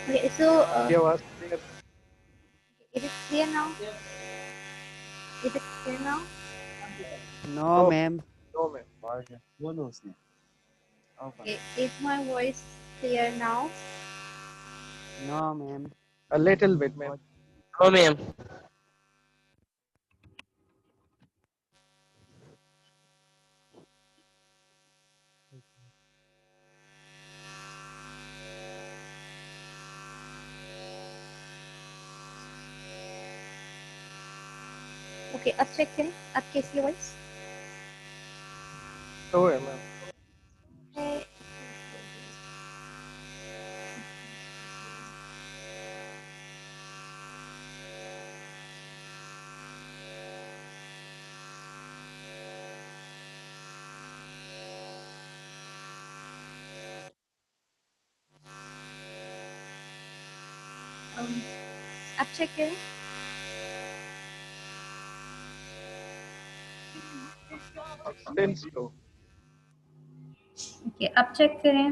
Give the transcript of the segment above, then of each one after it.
Okay, so आपकी आवाज clear is it clear now? Is it clear now? No no ma'am. no ma'am बोलो उसने। Okay, is my voice clear now? No ma'am. a little bit ma'am No, ma'am. Okay, अब check करें अब कैसी है voice? so है ma'am अब check करें। still slow Okay, अब चेक करें।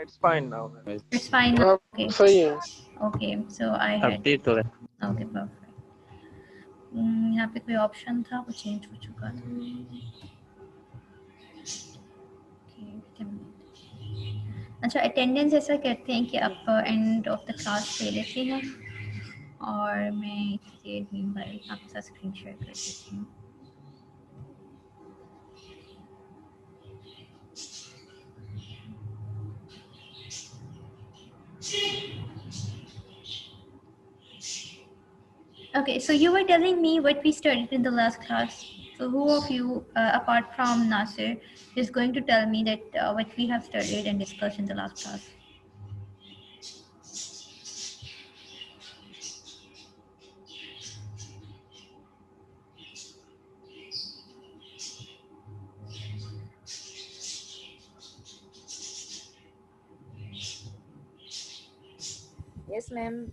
it's fine now ma'am It's fine now. हाँ Okay. सही है। Okay, so I अब had. ठीक तो है। Okay, perfect. यहाँ पे कोई ऑप्शन था वो चेंज हो चुका था। Okay, wait a minute. अच्छा, अटेंडेंस ऐसा करते हैं कि आप एंड ऑफ द क्लास ले लेते हैं और मैं इसके मीनवाइल आपके साथ स्क्रीन शेयर कर देती हूँ। Okay, so you were telling me what we studied in the last class. So who of you, apart from Nasir, is going to tell me that what we have studied and discussed in the last class? Yes, ma'am.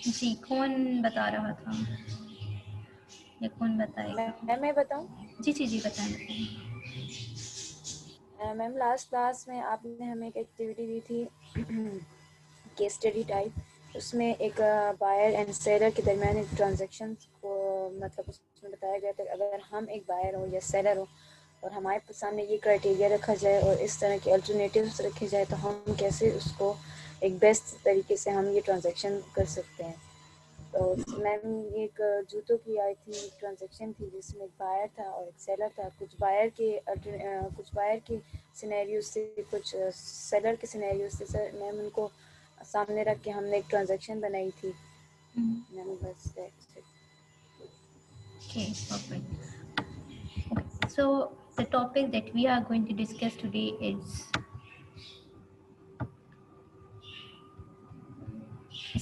जी, कौन बता रहा था या कौन बताएगा? मैं बताऊं? जी जी जी, बताएं बताएं। मैम लास्ट क्लास में आपने हमें एक एक्टिविटी दी थी केस स्टडी टाइप। उसमें एक बायर एंड सेलर के दरमियान एक ट्रांजैक्शन को मतलब उसमें बताया गया था अगर हम एक बायर हो या सेलर हो और हमारे सामने ये क्राइटेरिया रखा जाए और इस तरह के अल्टरनेटिव्स रखे जाए तो हम कैसे उसको एक बेस्ट तरीके से हम ये ट्रांजैक्शन कर सकते हैं। तो मैम ये एक जूतों की आई थी ट्रांजैक्शन थी जिसमें एक बायर था और एक सेलर था। कुछ बायर के सिनेरियो से कुछ सेलर के सिनेरियो से सर मैम उनको सामने रख के हमने एक ट्रांजैक्शन बनाई थी मैम। बस Okay, perfect. Okay, so the topic that we are going to discuss today is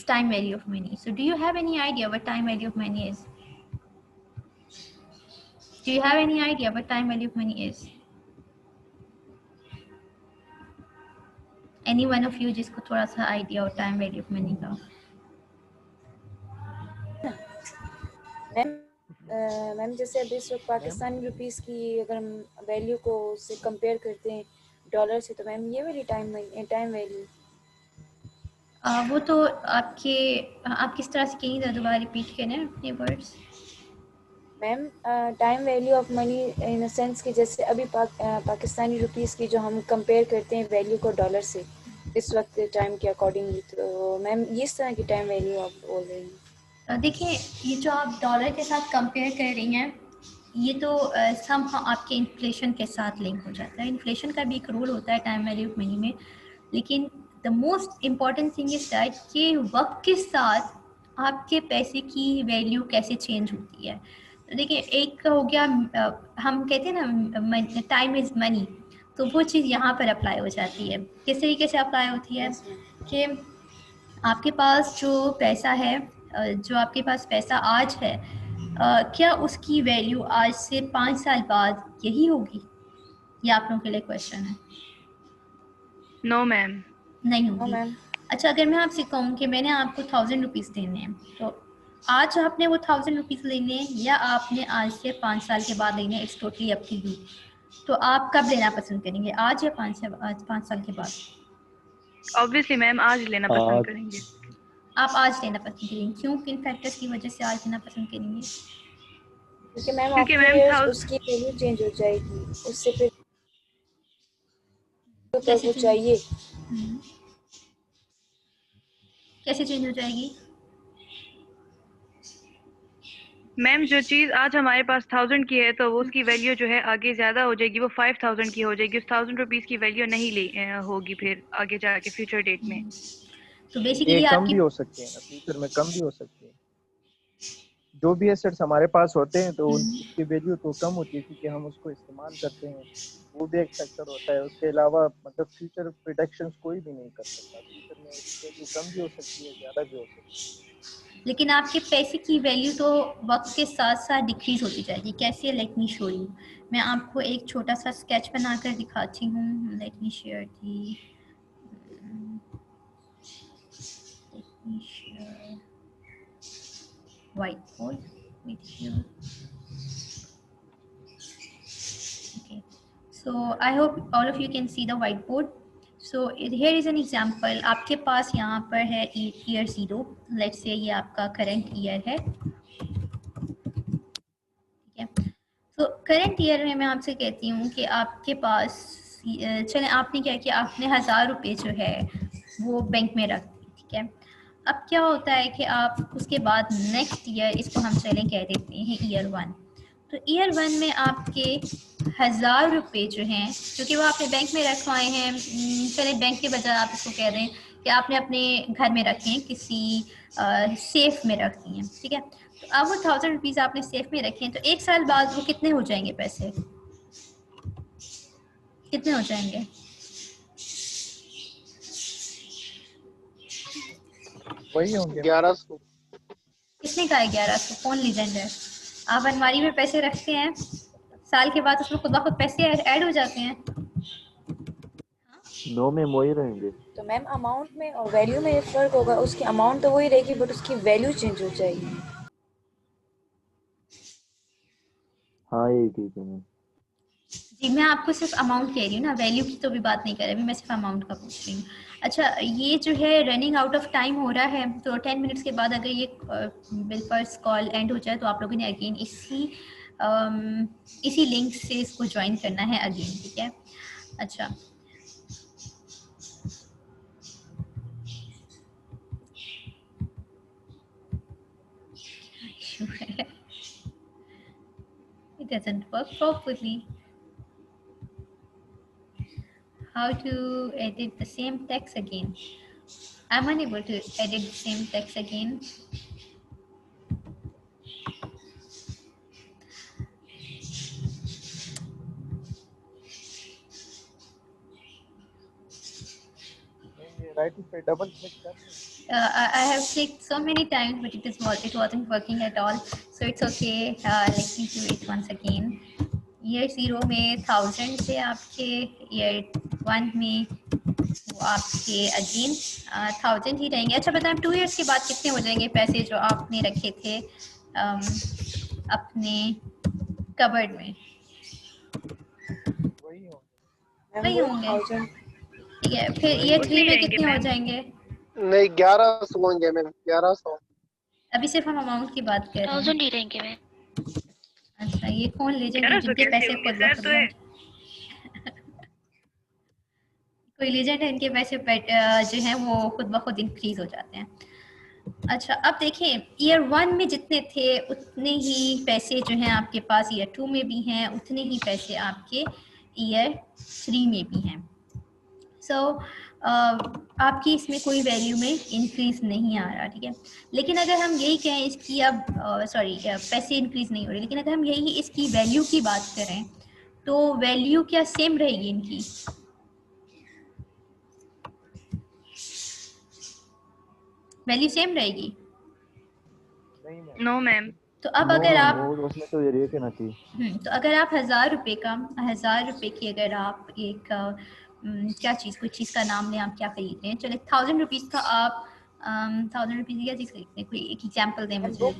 time value of money. So do you have any idea what time value of money is? Do you have any idea what time value of money is? Any one of you जिसको थोड़ा सा idea हो time value of money का? Ma'am जैसे अभी इस वक्त Pakistani rupees की अगर हम वैल्यू को उससे कंपेयर करते हैं डॉलर से तो मैम ये वाली टाइम वैल्यू वो तो आप किस तरह से कहेंगे, दोबारा रिपीट करें अपने words. Ma'am time value of money in sense कि जैसे अभी पाकिस्तानी रुपीस की जो हम कंपेयर करते हैं वैल्यू को डॉलर से इस वक्त टाइम के अकॉर्डिंगली, तो मैम इस तरह की टाइम वैल्यू आप बोल रही हैं? देखिए, ये जो आप डॉलर के साथ कंपेयर कर रही हैं ये तो सम आपके इन्फ्लेशन के साथ लिंक हो जाता है। इन्फ्लेशन का भी एक रोल होता है टाइम वैल्यू ऑफ मनी में, लेकिन the most important thing is that कि वक्त के साथ आपके पैसे की वैल्यू कैसे चेंज होती है। तो देखिए, एक हो गया हम कहते हैं ना टाइम इज़ मनी, तो वो चीज़ यहाँ पर अप्लाई हो जाती है। किस तरीके से अप्लाई होती है कि आपके पास जो पैसा है, जो आपके पास पैसा आज है, क्या उसकी वैल्यू आज से 5 साल बाद यही होगी? ये आप लोगों के लिए क्वेश्चन है। No ma'am. नहीं नो होगी। मैम। अच्छा, अगर मैं आपसे कहूँ कि मैंने आपको 1000 रुपीज़ देने हैं, तो आज आपने वो 1000 रुपीज़ लेने हैं या आपने आज से 5 साल के बाद लेने हैं, it's totally up to you. तो आप कब लेना पसंद करेंगे, आज या 5 साल के बाद? ऑब्वियसली मैम आज लेना पसंद करेंगे। आप आज लेना पसंद करेंगे, क्यों, किन फैक्टर्स की वजह से आज लेना पसंद करेंगे? क्योंकि मैम क्योंकि आफ्टर मैम ईयर्स उसकी वैल्यू चेंज हो जाएगी, उससे फिर तो वो चाहिए। कैसे चेंज हो जाएगी? मैम जो चीज आज हमारे पास 1000 की है तो वो उसकी वैल्यू जो है आगे ज्यादा हो जाएगी, वो 5000 की हो जाएगी। उस 1000 रुपीज की वैल्यू नहीं होगी फिर आगे जाके फ्यूचर डेट में। तो ये बेसिकली कम आपकी भी हो सकती है ना, फ्यूचर में कम भी हो सकती है। जो भी एसेट्स हमारे पास होते हैं तो उसकी वैल्यू तो कम होती है क्योंकि हम उसको इस्तेमाल करते हैं, वो भी एक फैक्टर होता है। उसके अलावा मतलब फ्यूचर प्रेडिक्शंस कोई भी नहीं कर सकता, फ्यूचर में उसकी वैल्यू कम भी हो सकती है, ज़्यादा भी हो सकती है। लेकिन आपके पैसे की वैल्यू तो वक्त के साथ साथ डिक्रीज होती जाएगी। कैसे, लेट मी शो यू। मैं आपको एक छोटा सा स्केच बनाकर दिखाती हूँ। Let me share the white board with you. Okay, so I hope all of you can see the whiteboard. So here is an example. आपके पास यहाँ पर है year 0. Let's say ये आपका current year है, ठीक है। तो करंट ईयर में मैं आपसे कहती हूँ कि आपके पास चले, आपने क्या किया, आपने 1000 रुपये जो है वो बैंक में रख दी, ठीक है। अब क्या होता है कि आप उसके बाद नेक्स्ट ईयर, इसको हम चलें कह देते हैं ईयर 1। तो ईयर 1 में आपके 1000 रुपये जो हैं, क्योंकि वो आपने बैंक में रखवाए हैं, चले बैंक के बजाय आप इसको कह रहे हैं कि आपने अपने घर में रखे हैं, किसी सेफ में रख दिए हैं, ठीक है। तो अब वो 1000 रुपीज़ आपने सेफ में रखे हैं, तो एक साल बाद वो कितने हो जाएंगे, पैसे कितने हो जाएंगे? वही होंगे 1100। कितने का है 1100? कौन लीजेंड है? आप अलमारी में पैसे रखते हैं, साल के बाद उसमें खुद ब खुद पैसे ऐड हो जाते हैं। नो में वही रहेंगे। तो मैम अमाउंट में और वैल्यू में फर्क होगा, उसकी अमाउंट तो वही रहेगी बट उसकी वैल्यू चेंज हो जाएगी। हाँ यही ठीक है मैम। जी, मैं आपको सिर्फ अमाउंट कह रही हूँ ना, वैल्यू की तो भी बात नहीं कर रही, अभी मैं सिर्फ अमाउंट का पूछ रही हूँ। अच्छा, ये जो है रनिंग आउट ऑफ टाइम हो रहा है, तो 10 मिनट्स के बाद अगर ये बिल फर्स्ट कॉल एंड हो जाए तो आप लोगों ने अगेन इसी लिंक से इसको ज्वाइन करना है अगेन, ठीक है। अच्छा, it doesn't work properly. How to edit the same text again? I'm unable to edit the same text again. Right पे डबल क्लिक कर। I have clicked so many times, but it wasn't working at all. So it's okay. Let me do it once again. Year 0 में 1000 थे आपके, year 1 में वो आपके again 1000 ही रहेंगे। अच्छा बताएं, 2 years के बाद कितने हो जाएंगे पैसे जो आपने रखे थे अपने कबर्ड में? वही होंगे, ठीक है। फिर year 3 में कितने हो जाएंगे? नहीं 1100 होंगे मैम, 1100। अभी सिर्फ हम अमाउंट की बात कर रहे हैं। 1000 ही रहेंगे मैम। अच्छा, ये कौन लेजेंड है जिनके पैसे खुद ब खुद कोई लेजेंड है इनके पैसे जो हैं वो खुद ब खुद इंक्रीज हो जाते हैं। अच्छा, अब देखें, ईयर 1 में जितने थे उतने ही पैसे जो हैं आपके पास ईयर 2 में भी हैं, उतने ही पैसे आपके ईयर 3 में भी हैं। सो आपकी इसमें कोई वैल्यू में इंक्रीज नहीं आ रहा, ठीक है। लेकिन अगर हम यही कहें इसकी, अब पैसे इंक्रीज नहीं हो रहे, लेकिन अगर हम यही इसकी वैल्यू की बात करें तो वैल्यू क्या सेम रहेगी इनकी? वैल्यू सेम रहेगी? No ma'am. तो अब अगर आप उसमें तो ये रेट है ना थी। तो अगर आप 1000 रुपये की अगर आप एक क्या चीज़, कोई चीज़ का नाम लें, आप क्या खरीद रहे हैं, चले 1000 रुपीज़ का आप 1000 रुपीज़ की क्या चीज़ खरीदते हैं, कोई एक एग्जाम्पल दें मुझे। बुक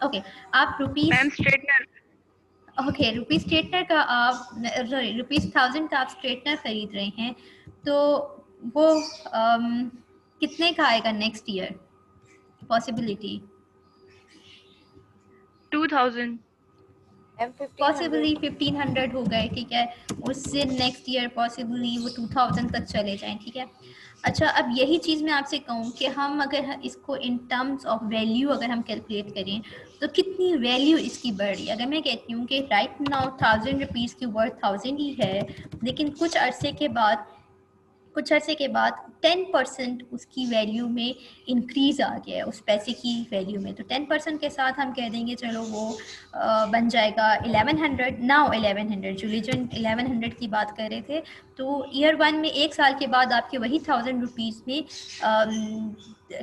ओके, आप rupees ma'am straightener. Okay rupees straightener का आप सॉरी ₹1000 का आप स्ट्रेटनर खरीद रहे हैं, तो वो कितने का आएगा नेक्स्ट ईयर पॉसिबिलिटी? 2000। पॉसिबली 1500 हो गए, ठीक है। उससे नेक्स्ट ईयर पॉसिबली वो 2000 तक चले जाएं, ठीक है। अच्छा, अब यही चीज़ मैं आपसे कहूँ कि हम अगर इसको इन टर्म्स ऑफ वैल्यू अगर हम कैलकुलेट करें तो कितनी वैल्यू इसकी बढ़ रही है। अगर मैं कहती हूँ कि राइट नाउ 1000 रुपीज़ की वर्थ 1000 ही है, लेकिन कुछ अरसे के बाद 10% उसकी वैल्यू में इंक्रीज़ आ गया है, उस पैसे की वैल्यू में। तो 10% के साथ हम कह देंगे चलो वो बन जाएगा 1100। नाउ 1100 जो लीजेंड 1100 की बात कर रहे थे, तो ईयर 1 में 1 साल के बाद आपके वही 1000 रुपीज़ में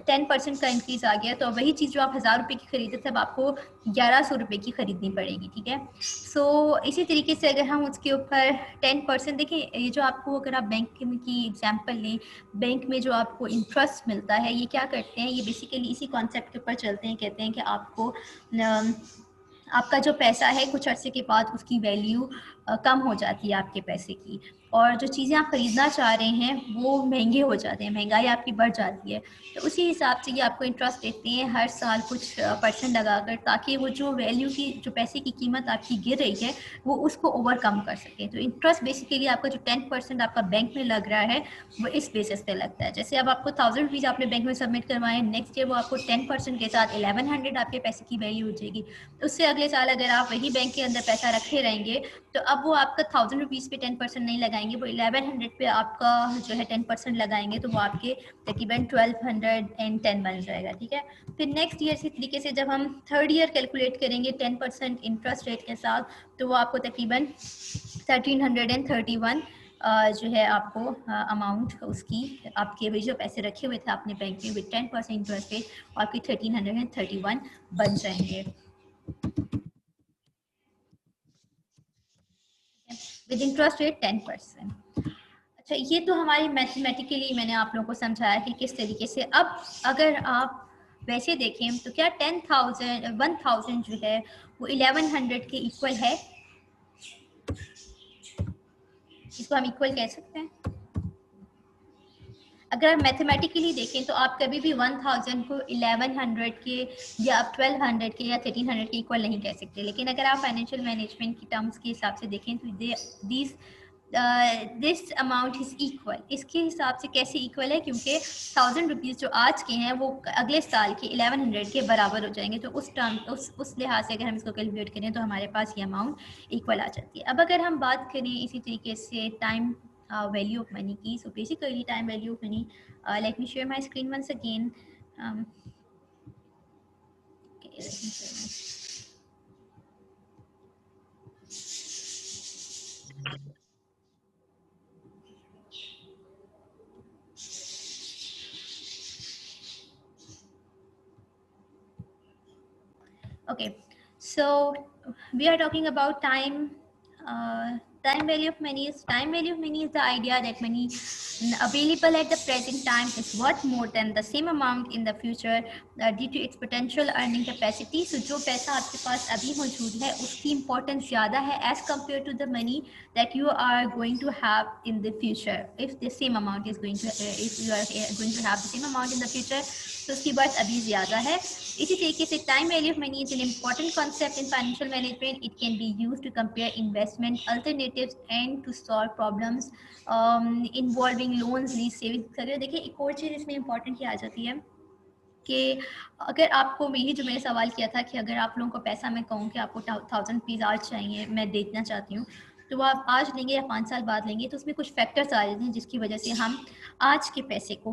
10% का इंक्रीज़ आ गया। तो वही चीज़ जो आप 1000 रुपये की खरीदे थे, अब आपको 1100 रुपये की खरीदनी पड़ेगी, ठीक है। सो इसी तरीके से अगर हम उसके ऊपर 10% देखें, ये जो आपको अगर आप बैंक की एग्जांपल लें, बैंक में जो आपको इंटरेस्ट मिलता है, ये क्या करते हैं, ये बेसिकली इसी कॉन्सेप्ट के ऊपर चलते हैं। कहते हैं कि आपको आपका जो पैसा है कुछ अरसे के बाद उसकी वैल्यू कम हो जाती है आपके पैसे की, और जो चीज़ें आप ख़रीदना चाह रहे हैं वो महंगे हो जाते हैं, महंगाई आपकी बढ़ जाती है। तो उसी हिसाब से ये आपको इंटरेस्ट देते हैं हर साल कुछ % लगाकर, ताकि वो जो वैल्यू की जो पैसे की कीमत आपकी गिर रही है वो उसको ओवरकम कर सकें। तो इंटरेस्ट बेसिकली आपका जो 10% आपका बैंक में लग रहा है वो इस बेसिस पे लगता है। जैसे अब आपको 1000 रुपीज़ आपने बैंक में सबमिट करवाएं, नेक्स्ट ईयर वो आपको 10% के साथ 1100 आपके पैसे की वैल्यू हो जाएगी। उससे अगले साल अगर आप वही बैंक के अंदर पैसा रखे रहेंगे तो अब वो आपका 1000 रुपीज़ पे 10% नहीं लगाएंगे, वो 1100 पे आपका जो है 10% लगाएंगे, तो वो आपके तकरीबन 1210 बन जाएगा, ठीक है। फिर नेक्स्ट ईयर इसी तरीके से जब हम थर्ड ईयर कैलकुलेट करेंगे 10% इंटरेस्ट रेट के साथ, तो वो आपको तकरीबन 1331 जो है आपको अमाउंट उसकी आपके भी जो पैसे रखे हुए थे आपने बैंक में विद 10% इंटरेस्ट रेट आपकी 1331 बन जाएंगे विद इंटरेस्ट रेट 10%। अच्छा, ये तो हमारी मैथमेटिकली मैंने आप लोगों को समझाया कि किस तरीके से। अब अगर आप वैसे देखें तो क्या 1000 जो है वो 1100 के इक्वल है? इसको हम इक्वल कह सकते हैं। अगर आप मैथमेटिकली देखें तो आप कभी भी 1000 को 1100 के या आप 1200 के या 1300 के इक्वल नहीं कह सकते। लेकिन अगर आप फाइनेंशियल मैनेजमेंट की टर्म्स के हिसाब से देखें तो दिस अमाउंट इज इक्वल। इसके हिसाब से कैसे इक्वल है? क्योंकि 1000 रुपीज़ जो आज के हैं वो अगले साल के 1100 के बराबर हो जाएंगे। तो उस लिहाज से अगर हम इसको कैलकुलेट करें तो हमारे पास ये अमाउंट इक्वल आ जाती है। अब अगर हम बात करें इसी तरीके से टाइम value of money की, so basically time value of money, let me share my screen once again. Okay, let me share my... Okay, so we are talking about time. Time value of money is the idea that money available at the present time is worth more than the same amount in the future due to its potential earning capacity. So जो पैसा आपके पास अभी मौजूद है उसकी importance ज़्यादा है as compared to the money that you are going to have in the future. If the same amount is going to if you are going to have the same amount in the future, तो उसकी worth अभी ज़्यादा है। इसी तरीके से time value of money is an important concept in financial management. It can be used to compare investment alternatives and to solve problems involving loans, lease, savings वगैरह। देखिए, एक और चीज़ इसमें इम्पॉर्टेंट क्या आ जाती है कि अगर आपको यही जो मैंने सवाल किया था कि अगर आप लोगों को पैसा मैं कहूँ कि आपको 1000 रुपीज़ आज चाहिए, मैं देना चाहती हूँ, तो वो आप आज लेंगे या 5 साल बाद लेंगे, तो उसमें कुछ फैक्टर्स आ जाते हैं जिसकी वजह से हम आज के पैसे को,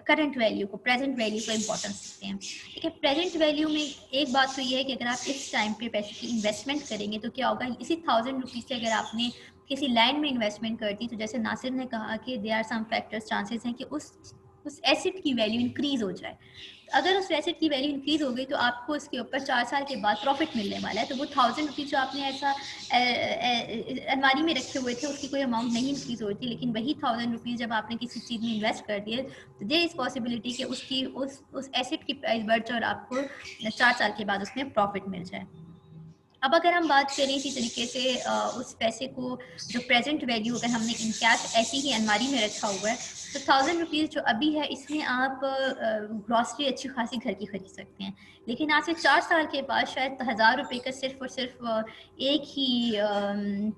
करंट वैल्यू को, प्रेजेंट वैल्यू को इम्पोर्टेंस देते हैं। ठीक है, प्रेजेंट वैल्यू में एक बात तो ये है कि अगर आप इस टाइम पे पैसे की इन्वेस्टमेंट करेंगे तो क्या होगा, इसी 1000 रुपीज़ से अगर आपने किसी लैंड में इन्वेस्टमेंट कर दी, तो जैसे नासिर ने कहा कि there are some factors, chances हैं कि उस उस एसेट की वैल्यू इंक्रीज हो जाए। अगर उस एसेट की वैल्यू इंक्रीज हो गई तो आपको उसके ऊपर 4 साल के बाद प्रॉफिट मिलने वाला है। तो वो 1000 रुपीज़ जो आपने ऐसा अलमारी में रखे हुए थे उसकी कोई अमाउंट नहीं इंक्रीज हुई थी, लेकिन वही 1000 रुपीज़ जब आपने किसी चीज़ में इन्वेस्ट कर दिए तो देयर इज़ पॉसिबिलिटी कि उसकी उस एसेट की प्राइस बढ़ जाए और आपको 4 साल के बाद उसमें प्रॉफिट मिल जाए। अब अगर हम बात करें इसी तरीके से उस पैसे को जो प्रेजेंट वैल्यू अगर हमने इन कैश ऐसी ही अलमारी में रखा हुआ है तो 1000 रुपीज़ जो अभी है इसमें आप ग्रॉसरी अच्छी खासी घर की खरीद सकते हैं। लेकिन आज से 4 साल के बाद शायद 1000 रुपये का सिर्फ और सिर्फ एक ही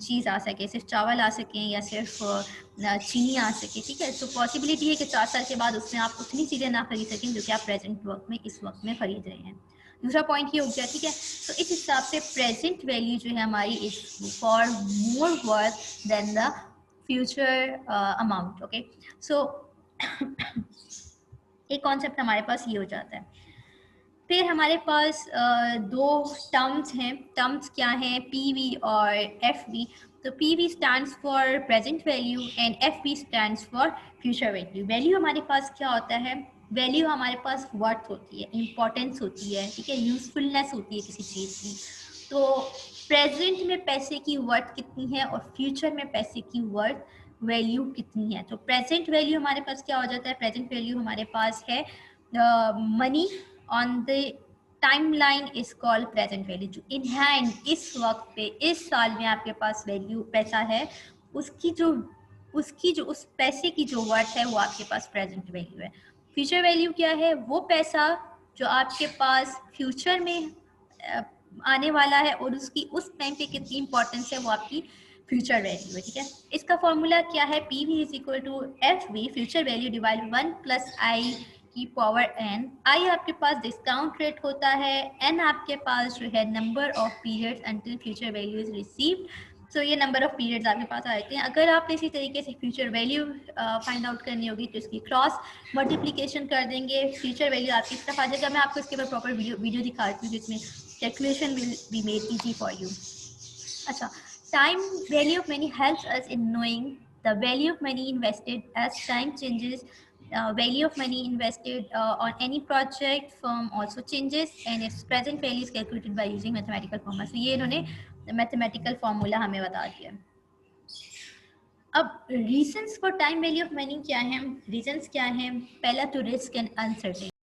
चीज़ आ सके, सिर्फ चावल आ सकें या सिर्फ चीनी आ सके, ठीक है। तो पॉसिबिलिटी है कि 4 साल के बाद उसमें आप उतनी चीज़ें ना खरीद सकें जो कि आप प्रेजेंट वक्त में इस वक्त में खरीद रहे हैं। दूसरा पॉइंट ये हो गया, ठीक है। तो इस हिसाब से प्रेजेंट वैल्यू जो है हमारी is for more worth than the future amount, okay. So एक कॉन्सेप्ट हमारे पास ये हो जाता है। फिर हमारे पास दो टर्म्स हैं। टर्म्स क्या हैं? पीवी और एफवी। तो PV stands for present value and FV stands for future value. Value हमारे पास क्या होता है? वैल्यू हमारे पास वर्थ होती है, इम्पोर्टेंस होती है, ठीक है, यूजफुलनेस होती है किसी चीज़ की। तो प्रेजेंट में पैसे की वर्थ कितनी है और फ्यूचर में पैसे की वर्थ वैल्यू कितनी है। तो प्रेजेंट वैल्यू हमारे पास क्या हो जाता है? प्रेजेंट वैल्यू हमारे पास है money on the timeline is called present value. जो इन हैंड इस वक्त पे इस साल में आपके पास वैल्यू पैसा है, उसकी जो उस पैसे की जो वर्थ है वो आपके पास प्रेजेंट वैल्यू है। फ्यूचर वैल्यू क्या है? वो पैसा जो आपके पास फ्यूचर में आने वाला है और उसकी उस टाइम पे कितनी इंपॉर्टेंस है वो आपकी फ्यूचर वैल्यू है, ठीक है। इसका फॉर्मूला क्या है? P v is equal to f v future value divide 1 plus i की पावर एन। आई आपके पास डिस्काउंट रेट होता है, एन आपके पास जो है number of periods until future value is received. So ये नंबर ऑफ पीरियड्स आपके पास आते हैं। अगर आपने इसी तरीके से फ्यूचर वैल्यू फाइंड आउट करनी होगी तो इसकी क्रॉस मल्टीप्लिकेशन कर देंगे, फ्यूचर वैल्यू आपकी तरफ आ जाएगा। मैं आपको इसके ऊपर प्रॉपर वीडियो दिखाती हूँ जिसमें calculation will be made easy for you. अच्छा, time value of money helps us in knowing the value of money invested. As time changes, value of money invested on any project firm also changes and its present value is calculated by using mathematical formula. So ये इन्होंने mathematical formula हमें बता दिया। अब reasons for time value of money क्या है? reasons क्या है? पहला तो risk and uncertainty।